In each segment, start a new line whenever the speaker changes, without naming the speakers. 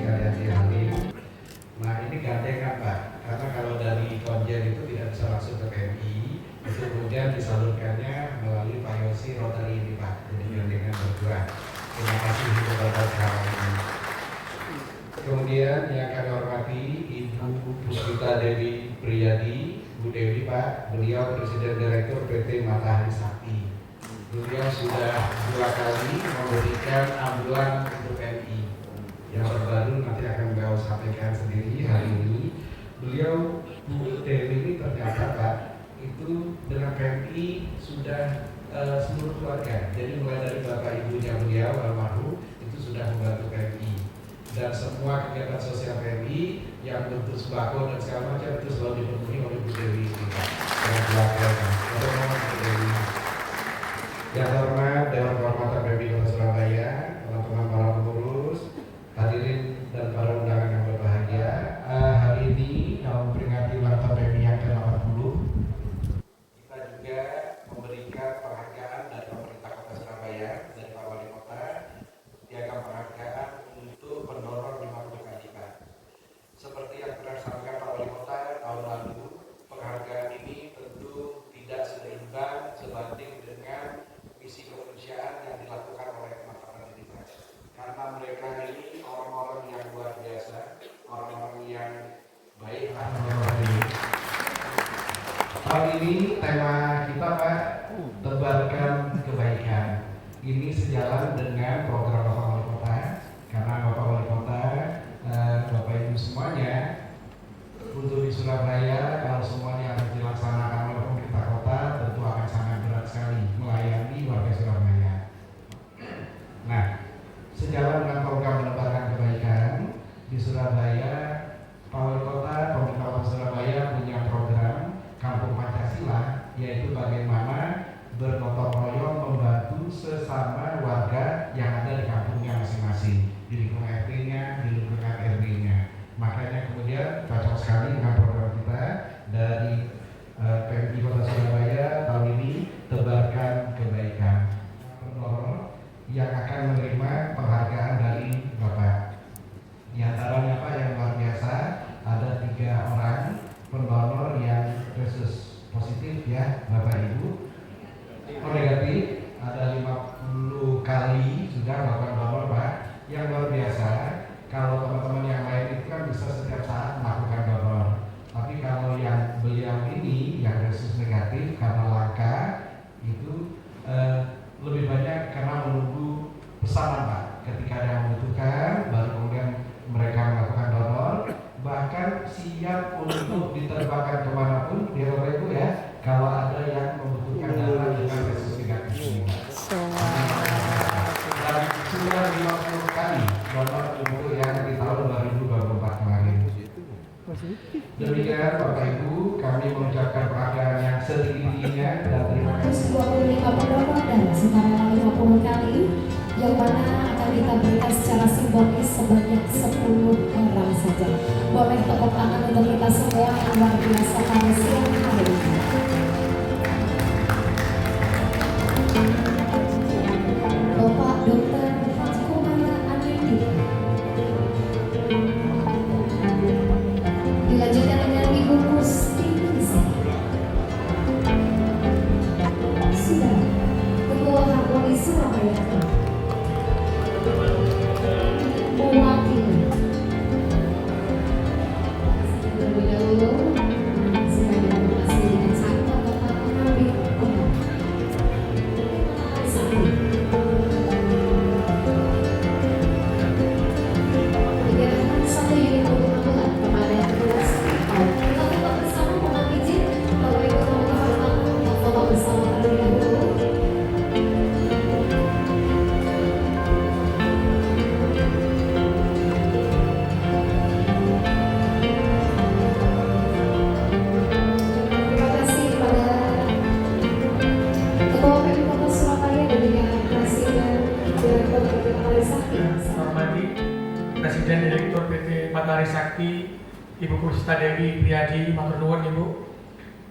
sekalian dihadir. Nah ini gandengan Pak, karena kalau dari Konjen itu tidak bisa langsung ke PMI, itu kemudian disalurkannya melalui Pak Yosi Rotary ini Pak, jadi gandengan berdua. Terima kasih untuk Bapak sekarang ini. Kemudian yang kami hormati Ibu Puspita Dewi Priyadi, Bu Dewi Pak, beliau Presiden Direktur PT Matahari Sakti. Beliau sudah 2 kali memberikan ambulan untuk PMI. Yang terbaru nanti akan beliau sampaikan sendiri hari ini. Beliau Bu Dewi ini ternyata Pak, itu dengan PMI sudah seluruh keluarga. Jadi mulai dari bapak ibunya beliau almarhum itu sudah membantu PMI. Dan semua kegiatan sosial PMI yang bentuk sembako dan segala macam itu selalu dipenuhi oleh Bu Dewi ini Pak. Dan keluarganya. Untuk Bu Dewi. Yang terhormat Dewan Kehormatan PMI Kota Surabaya, teman-teman para pengurus, hadirin dan para undangan yang berbahagia. Hari ini dalam memperingati ulang tahun PMI yang ke-80, kita juga memberikan penghargaan dari pemerintah Kota Surabaya, dari Pak Wali Kota, piagam penghargaan untuk pendorong 50 kali lipat. Seperti yang pernah disampaikan Pak Wali Kota tahun lalu, penghargaan ini tentu tidak seimbang sebanding dengan misi kemanusiaan yang dilakukan oleh teman-teman ini Pak. Karena mereka ini orang-orang yang luar biasa, orang-orang yang baik. Tahun ini tema kita Pak, tebarkan kebaikan. Ini sejalan dengan program Bapak Wali Kota, karena Bapak Wali Kota, Bapak Ibu semuanya, untuk di Surabaya kalau semuanya harus dilaksanakan oleh pemerintah kota, tentu akan sangat berat sekali melayani warga Surabaya. Nah, sejalan dengan program menebarkan kebaikan di Surabaya, Pak Wali Kota, pemerintah Kota Surabaya punya program Kampung Pancasila, yaitu bagaimana bergotong royong membantu sesama warga yang ada di kampungnya masing-masing, di lingkungan RT-nya, di lingkungan RW-nya. Makanya kemudian cocok sekali dengan program kita dari PMI Kota Surabaya tahun ini, tebarkan kebaikan. Pendorong yang akan menerima penghargaan dari Bapak. Di antaranya Pak yang luar biasa, ada 3 orang pendonor yang kasus positif ya Bapak Ibu. Oh negatif, ada 50 kali sudah melakukan donor Pak. Yang luar biasa, kalau teman-teman yang lain itu kan bisa setiap saat melakukan donor. Tapi kalau yang beliau ini yang kasus negatif karena langka itu lebih banyak karena menunggu pesanan Pak. Ketika ada yang membutuhkan, baru kemudian mereka melakukan donor. Bahkan siap untuk diterbangkan kemanapun di Ibu ya, kalau ada yang membutuhkan darah dengan kasus negatif ini. Dan sudah 50 kali donor untuk yang di tahun 2024 kemarin. Demikian Bapak Ibu, kami mengucapkan penghargaan yang setinggi-tingginya dan terima kasih.
125 pendonor dan sekarang 50 kali yang mana akan kita berikan secara simbolis sebanyak 10 orang saja. Boleh tepuk tangan untuk kita semua yang luar biasa pada siang hari ini. Bapak Dr. Fatkumaya Anindi. Dilanjutkan dengan Ibu Musti sudah Ketua Harmoni Surabaya. Mewakili terlebih dahulu saya terima kasih dengan sangat Bapak mengambil menyerahkan 1 unit untuk ambulan kepada petugas. Kita foto bersama, mohon izin Bapak Ibu teman-teman untuk foto bersama terlebih dahulu.
Presiden Direktur PT Matahari Sakti, Ibu Puspita Dewi Priyadi, matur nuwun Ibu.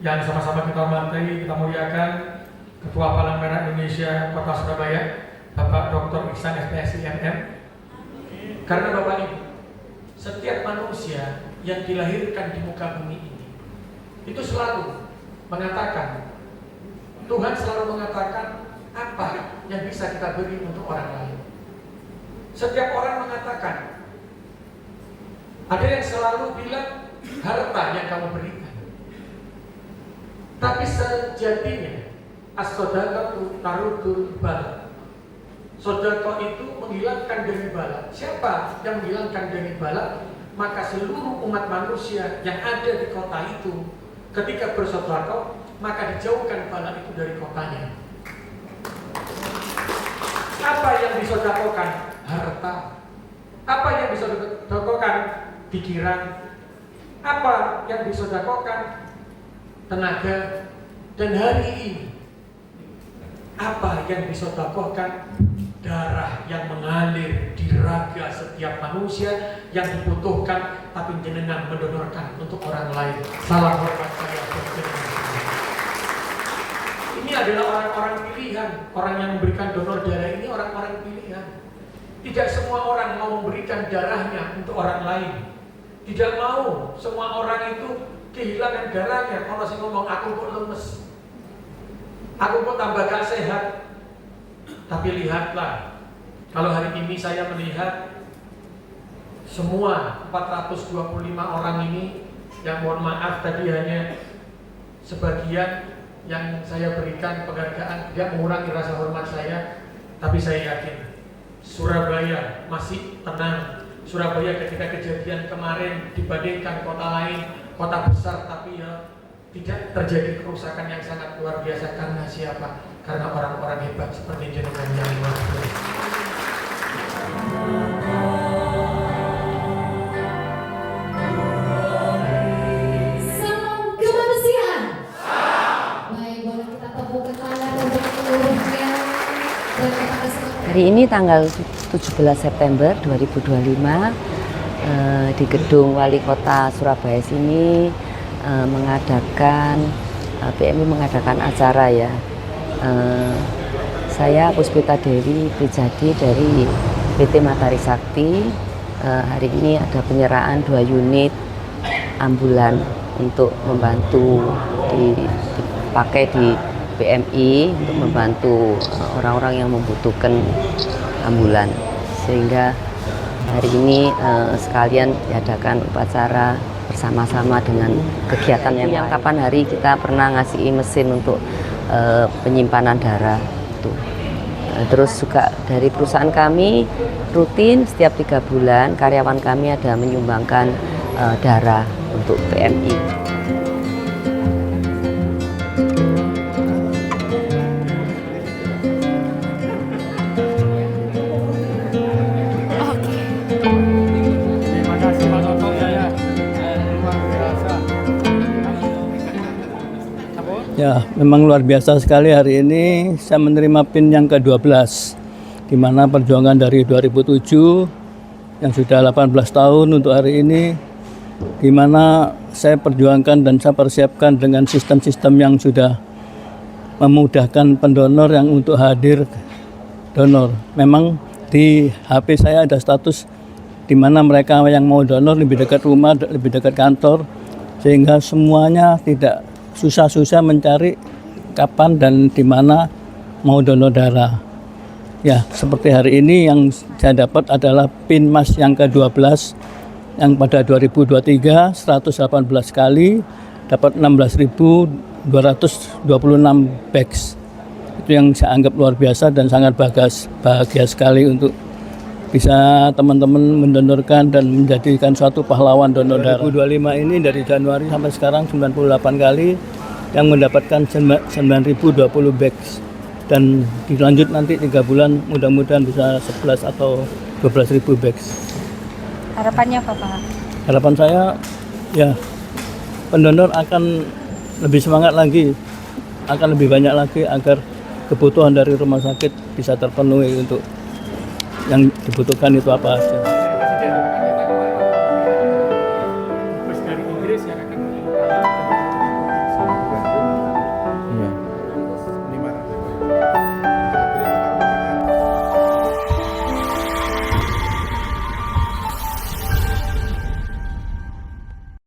Yang sama-sama kita hormati, kita muliakan Ketua Palang Merah Indonesia Kota Surabaya, Bapak Dr. Ihsan SPSI MM. Karena Bapak ini setiap manusia yang dilahirkan di muka bumi ini itu selalu mengatakan, Tuhan selalu mengatakan apa yang bisa kita beri untuk orang lain. Setiap orang mengatakan, ada yang selalu bilang harta yang kamu berikan, tapi sejatinya as-shadaqatu tarudul bala. Sedekah itu menghilangkan dari bala. Siapa yang menghilangkan dari bala? Maka seluruh umat manusia yang ada di kota itu ketika bersedekah, maka dijauhkan bala itu dari kotanya. Apa yang disedekahkan? Harta. Apa yang disedekahkan? Pikiran. Apa yang disedekahkan? Tenaga. Dan hari ini, apa yang disedekahkan? Darah yang mengalir di raga setiap manusia yang dibutuhkan, tapi jenengan mendonorkan untuk orang lain. Salam hormat saya untuk jenengan. Ini adalah orang-orang pilihan. Orang yang memberikan donor darah ini orang-orang pilihan. Tidak semua orang mau memberikan darahnya untuk orang lain. Tidak mau semua orang itu kehilangan darahnya. Kalau saya ngomong, aku kok lemes, aku kok tambah gak sehat. Tapi lihatlah, kalau hari ini saya melihat semua 425 orang ini, yang mohon maaf tadi hanya sebagian yang saya berikan penghargaan, tidak mengurangi rasa hormat saya, tapi saya yakin Surabaya masih tenang. Surabaya ketika kejadian kemarin dibandingkan kota lain, kota besar, tapi ya tidak terjadi kerusakan yang sangat luar biasa. Karena siapa? Karena orang-orang hebat seperti jenengan yang luar biasa.
Salam kemanusiaan. Baik, boleh kita tepuk tangan untuk seluruhnya. Dan kepada semua.
Hari ini tanggal 17 September 2025 di Gedung Wali Kota Surabaya sini PMI mengadakan acara ya. Saya Puspita Dewi Prijadi dari PT Matahari Sakti. Hari ini ada penyerahan 2 unit ambulan untuk membantu dipakai di PMI untuk membantu orang-orang yang membutuhkan ambulan. Sehingga hari ini sekalian diadakan upacara bersama-sama dengan kegiatan yang kapan hari kita pernah ngasih mesin untuk penyimpanan darah itu. Terus juga dari perusahaan kami rutin setiap 3 bulan karyawan kami ada menyumbangkan darah untuk PMI.
Ya, memang luar biasa sekali hari ini saya menerima PIN yang ke-12, di mana perjuangan dari 2007 yang sudah 18 tahun untuk hari ini, di mana saya perjuangkan dan saya persiapkan dengan sistem-sistem yang sudah memudahkan pendonor yang untuk hadir donor. Memang di HP saya ada status di mana mereka yang mau donor lebih dekat rumah, lebih dekat kantor, sehingga semuanya tidak susah-susah mencari kapan dan di mana mau donor darah. Ya, seperti hari ini yang saya dapat adalah PIN Mas yang ke-12 yang pada 2023 118 kali dapat 16.226 bags. Itu yang saya anggap luar biasa dan sangat bahagia sekali untuk bisa teman-teman mendonorkan dan menjadikan suatu pahlawan donor darah. 2025 ini dari Januari sampai sekarang 98 kali yang mendapatkan 9.020 bags, dan dilanjut nanti 3 bulan mudah-mudahan bisa 11 atau 12.000 bags.
Harapannya apa Pak?
Harapan saya ya pendonor akan lebih semangat lagi, akan lebih banyak lagi agar kebutuhan dari rumah sakit bisa terpenuhi untuk yang dibutuhkan itu apa saja.